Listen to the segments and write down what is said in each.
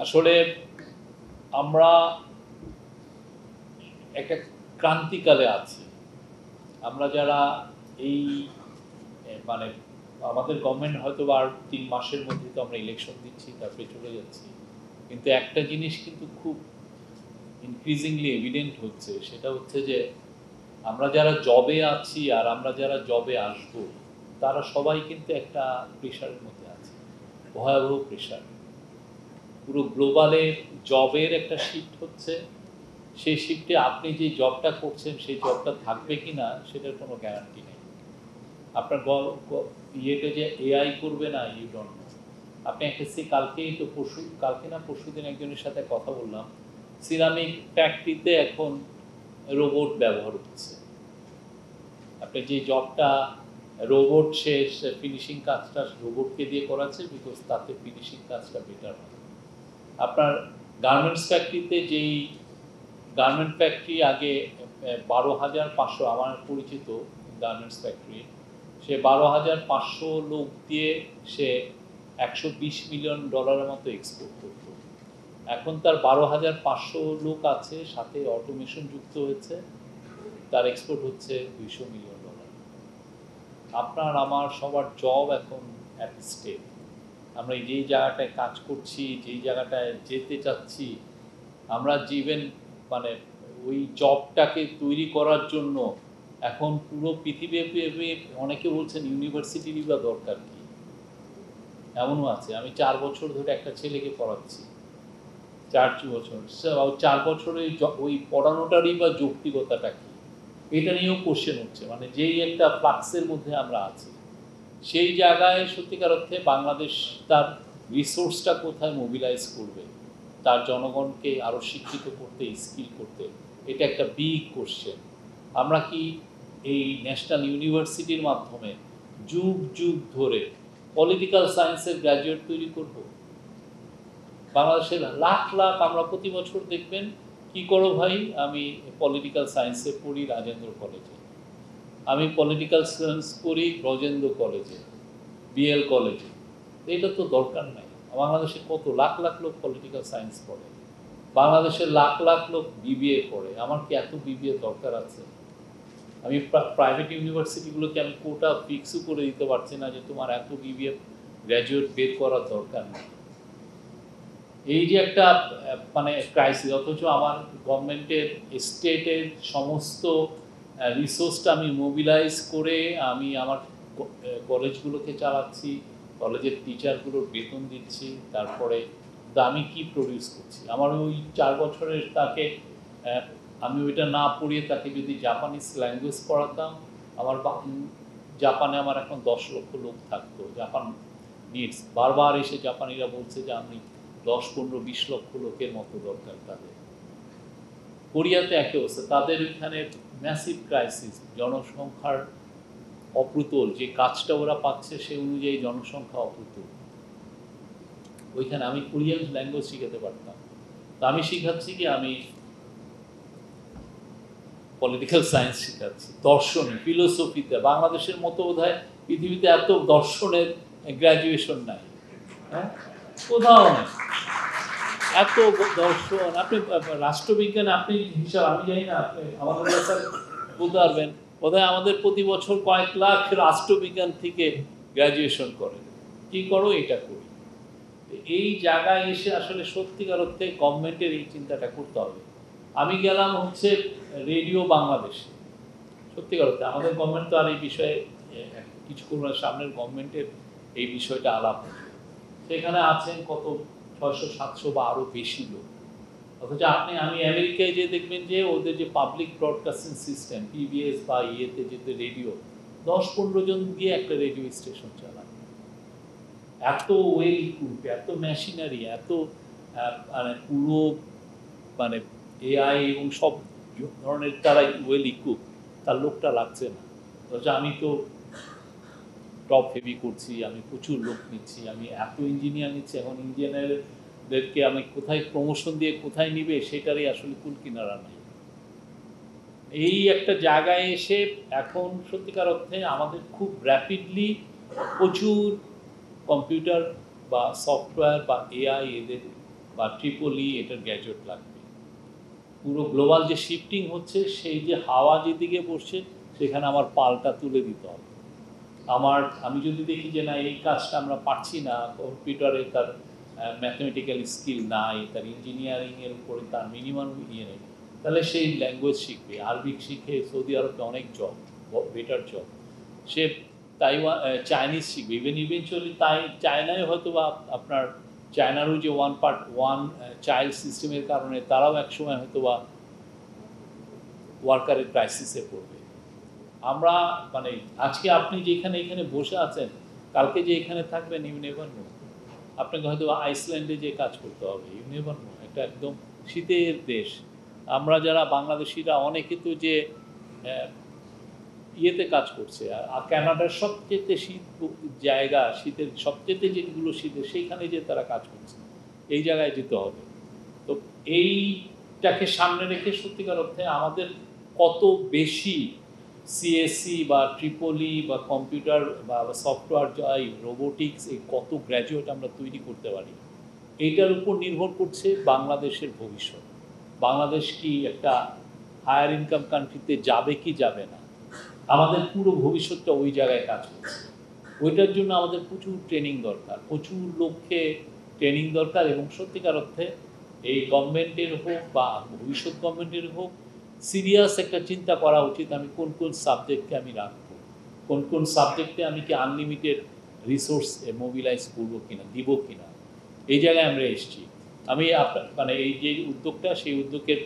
আসলে আমরা একটা ক্রান্তিকালে আছি। আমরা যারা এই মানে আমাদের গভর্নমেন্ট হয়তো আর ৩ মাসের মধ্যে তো আমরা ইলেকশন দিচ্ছি, তারপরে চলে যাচ্ছি। কিন্তু একটা জিনিস কিন্তু খুব ইনক্রিজিংলি এভিডেন্ট হচ্ছে, সেটা হচ্ছে যে আমরা যারা জবে আছি আর আমরা যারা জবে আসব, তারা সবাই কিন্তু একটা প্রেশারের মধ্যে আছে, ভয়াবহ প্রেশার। পুরো গ্লোবালে জবের একটা শিফট হচ্ছে। সেই শিফটে আপনি যে জবটা করছেন সেই জবটা থাকবে কি না সেটার কোনো গ্যারান্টি নেই। আপনার ইয়েতে যে এআই করবে না, ইউ ডোন্ট নো। আপনি একটা কালকেই তো কালকে না পরশুদিন একজনের সাথে কথা বললাম, সিরামিক ফ্যাক্টরিতে এখন রোবট ব্যবহার হচ্ছে। আপনি যে জবটা রোবট শেষ ফিনিশিং কাজটা রোবটকে দিয়ে করাচ্ছে, বিকজ তাতে ফিনিশিং কাজটা বেটার হয়। আপনার গার্মেন্টস ফ্যাক্টরিতে যেই গার্মেন্ট ফ্যাক্টরি আগে 12,500, আমার পরিচিত গার্মেন্টস ফ্যাক্টরি, সে 12,500 লোক দিয়ে সে $120 মিলিয়ন মতো এক্সপোর্ট করত। এখন তার 12,500 লোক আছে, সাথে অটোমেশন যুক্ত হয়েছে, তার এক্সপোর্ট হচ্ছে $200 মিলিয়ন। আপনার আমার সবার জব এখন অ্যাট স্টেক। আমরা যেই জায়গাটায় কাজ করছি, যেই জায়গাটায় যেতে চাচ্ছি, আমরা জীবন মানে ওই জবটাকে তৈরি করার জন্য এখন পুরো পৃথিবীব্যাপী অনেকে বলছেন ইউনিভার্সিটিরই বা দরকার কি। এমনও আছে, আমি 4 বছর ধরে একটা ছেলেকে পড়াচ্ছি, 4 বছর, 4 বছরে ওই পড়ানোটারই বা যৌক্তিকতাটা কি, এটা নিয়েও কোশ্চেন হচ্ছে। মানে যেই একটা ফ্লাক্সের মধ্যে আমরা আছি, সেই জায়গায় সত্যিকার অর্থে বাংলাদেশ তার রিসোর্সটা কোথায় মোবিলাইজ করবে, তার জনগণকে আরও শিক্ষিত করতে, স্কিল করতে, এটা একটা বিগ কোশ্চেন। আমরা কি এই ন্যাশনাল ইউনিভার্সিটির মাধ্যমে যুগ যুগ ধরে পলিটিক্যাল সায়েন্সের গ্র্যাজুয়েট তৈরি করব? বাংলাদেশের লাখ লাখ, আমরা প্রতি বছর দেখবেন, কি করো ভাই, আমি পলিটিক্যাল সায়েন্সে পড়ি রাজেন্দ্র কলেজে, আমি পলিটিক্যাল সায়েন্স পড়ি ব্রজেন্দ্র কলেজে, বিএল কলেজে। এটা তো দরকার নাই। বাংলাদেশে কত লাখ লাখ লোক পলিটিক্যাল সায়েন্স পড়ে, বাংলাদেশের লাখ লাখ লোক বিবিএ পড়ে। আমার কি এত বিবিএ দরকার আছে? আমি প্রাইভেট ইউনিভার্সিটিগুলোকে আমি কোটা ফিক্সও করে দিতে পারছি না যে তোমার এত বিবিএ গ্র্যাজুয়েট বের করার দরকার নেই। এই যে একটা মানে ক্রাইসিস, অথচ আমার গভর্নমেন্টের স্টেটের সমস্ত রিসোর্সটা আমি মোবিলাইজ করে আমি আমার কলেজগুলোকে চালাচ্ছি, কলেজের টিচারগুলোর বেতন দিচ্ছি, তারপরে আমি কি প্রডিউস করছি? আমার ওই 4 বছরের তাকে আমি ওইটা না পড়িয়ে তাকে যদি জাপানিজ ল্যাঙ্গুয়েজ পড়াতাম, আমার জাপানে আমার এখন 10 লক্ষ লোক থাকতো। জাপান নিডস, বারবার এসে জাপানিরা বলছে যে আমি 10, 15, 20 লক্ষ লোকের মতো দরকার তাদের। কোরিয়াতে একই অবস্থা, তাদের ওইখানে ম্যাসিভ ক্রাইসিস, জনসংখ্যার অপ্রতুল, যে কাজটা ওরা পাচ্ছে সে অনুযায়ী জনসংখ্যা অপ্রতুল। ওইখানে আমি কোরিয়ান ল্যাঙ্গুয়েজ শিখাতে পারতাম, তো আমি শিখাচ্ছি কি, আমি পলিটিক্যাল সায়েন্স শিখাচ্ছি, দর্শনে, ফিলোসফিতে। বাংলাদেশের মতো বোধহয় পৃথিবীতে এত দর্শনের গ্র্যাজুয়েশন নাই, হ্যাঁ, কোথাও নেই এত দর্শন। আপনি রাষ্ট্রবিজ্ঞান, আপনি হিসাব আমি জানি না, আপনি আমাদের বলতে পারবেন, বোধহয় আমাদের প্রতি বছর কয়েক লাখ রাষ্ট্রবিজ্ঞান থেকে গ্র্যাজুয়েশন করে। কি করো? এটা করি। এই জায়গায় এসে আসলে সত্যিকার অর্থে গভর্নমেন্টের এই চিন্তাটা করতে হবে। আমি গেলাম হচ্ছে রেডিও বাংলাদেশে, সত্যিকার অর্থে আমাদের গভর্নমেন্ট তো আর এই বিষয়ে কিছু করবে না, সামনের গভর্নমেন্টের এই বিষয়টা আলাপ হবে। সেখানে আছেন কত 600, 700 বা আরও বেশি লোক। অথচ আমি আমেরিকায় যে দেখবেন যে ওদের যে পাবলিক ব্রডকাস্টিং সিস্টেম, পিবিএস বা ইয়েতে যেতে রেডিও 10-15 জন গিয়ে একটা রেডিও স্টেশন চালায়। এত ওয়েল ইকুইপ, এত মেশিনারি, এত মানে পুরো মানে এআই এবং সব ধরনের তারা ওয়েল ইকুইপ, তার লোকটা লাগছে না। অথচ আমি তো টপ হেভি করছি, আমি প্রচুর লোক নিচ্ছি, আমি এত ইঞ্জিনিয়ার নিচ্ছি, এখন ইঞ্জিনিয়ারদেরকে আমি কোথায় প্রমোশন দিয়ে কোথায় নিবে সেটারই আসলে কুল কিনারা নাই। এই একটা জায়গায় এসে এখন সত্যিকার অর্থে আমাদের খুব র্যাপিডলি প্রচুর কম্পিউটার বা সফটওয়্যার বা এআই এদের বা ট্রিপলি এটার গ্র্যাজুয়েট লাগবে। পুরো গ্লোবাল যে শিফটিং হচ্ছে, সেই যে হাওয়া যেদিকে বসছে সেখানে আমার পালটা তুলে দিতে হবে। আমি যদি দেখি যে না, এই কাজটা আমরা পারছি না, কম্পিউটারে তার ম্যাথমেটিক্যাল স্কিল নাই, তার ইঞ্জিনিয়ারিংয়ের উপরে তার মিনিমাম ইয়ে নেই, তাহলে সেই ল্যাঙ্গুয়েজ শিখবে, আরবিক শিখে সৌদি আরবে অনেক জব, বেটার জব। সে তাইওয়ান, চাইনিজ শিখবে, ইভেনচুয়ালি চায়নায় হয়তো বা আপনার চায়নারও যে ওয়ান চাইল্ড সিস্টেমের কারণে তারাও একসময় হয়তো বা ওয়ার্কারের ক্রাইসিসে পড়বে। আমরা মানে আজকে আপনি যেখানে এখানে বসে আছেন, কালকে যে এখানে থাকবেন ইউ নেভার নো। আপনাকে হয়তো আইসল্যান্ডে যে কাজ করতে হবে, ইউ নেভার নো। একটা একদম শীতের দেশ। আমরা যারা বাংলাদেশিরা অনেকে তো যে ইয়েতে কাজ করছে, আর কানাডার সবচেয়ে শীত জায়গা, শীতের সবচেয়ে যেগুলো শীতের, সেইখানে যে তারা কাজ করছে, এই জায়গায় যেতে হবে। তো এইটাকে সামনে রেখে সত্যিকার অর্থে আমাদের কত বেশি সিএসসি বা ট্রিপলি বা কম্পিউটার বা সফটওয়্যার যাই রোবোটিক্স, এই কত গ্র্যাজুয়েট আমরা তৈরি করতে পারি, এইটার উপর নির্ভর করছে বাংলাদেশের ভবিষ্যৎ। বাংলাদেশ কি একটা হায়ার ইনকাম কান্ট্রিতে যাবে কি যাবে না, আমাদের পুরো ভবিষ্যৎটা ওই জায়গায় কাজ করছে। ওইটার জন্য আমাদের প্রচুর ট্রেনিং দরকার, প্রচুর লক্ষ্যে ট্রেনিং দরকার। এবং সত্যিকার অর্থে এই গভর্নমেন্টের হোক বা ভবিষ্যৎ গভর্নমেন্টের হোক, সিরিয়াস একটা চিন্তা করা উচিত আমি কোন কোন সাবজেক্টকে আমি রাখবো, কোন কোন সাবজেক্টে আমি কি আনলিমিটেড রিসোর্স মোবিলাইজ করবো কিনা, দিব কিনা। এই জায়গায় আমরা এসেছি। আমি মানে এই যে উদ্যোগটা, সেই উদ্যোগের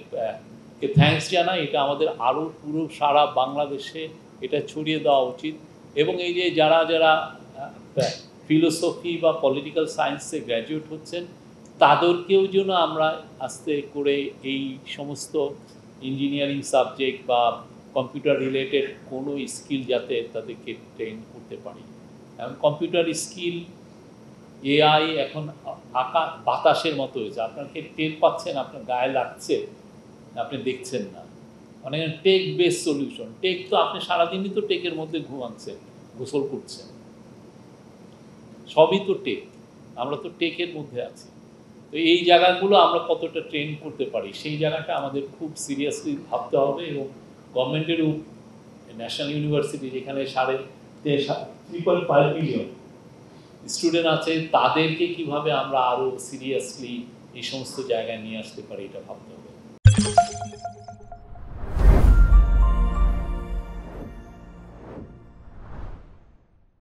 কে থ্যাঙ্কস জানাই। এটা আমাদের আরও পুরো সারা বাংলাদেশে এটা ছড়িয়ে দেওয়া উচিত। এবং এই যে যারা যারা ফিলোসফি বা পলিটিক্যাল সায়েন্সে গ্র্যাজুয়েট হচ্ছেন, তাদেরকেও যেন আমরা আস্তে করে এই সমস্ত ইঞ্জিনিয়ারিং সাবজেক্ট বা কম্পিউটার রিলেটেড কোনো স্কিল যাতে তাদেরকে ট্রেন করতে পারি। এখন কম্পিউটার স্কিল, এআই এখন বাতাসের মতো হয়েছে, আপনাকে টের পাচ্ছেন, আপনার গায়ে লাগছে, আপনি দেখছেন না। অনেক টেক বেস সলিউশন, টেক তো আপনি সারাদিনই তো টেকের মধ্যে ঘুমাচ্ছেন, গোসল করছেন, সবই তো টেক, আমরা তো টেকের মধ্যে আছি। তো এই জায়গাগুলো আমরা কতটা ট্রেন করতে পারি, সেই জায়গাটা আমাদের খুব সিরিয়াসলি ভাবতে হবে। এবং গভর্নমেন্টেরও ন্যাশনাল ইউনিভার্সিটি, যেখানে 3.5 মিলিয়ন স্টুডেন্ট আছে, তাদেরকে কিভাবে আমরা আরও সিরিয়াসলি এই সমস্ত জায়গায় নিয়ে আসতে পারি, এটা ভাবতে হবে।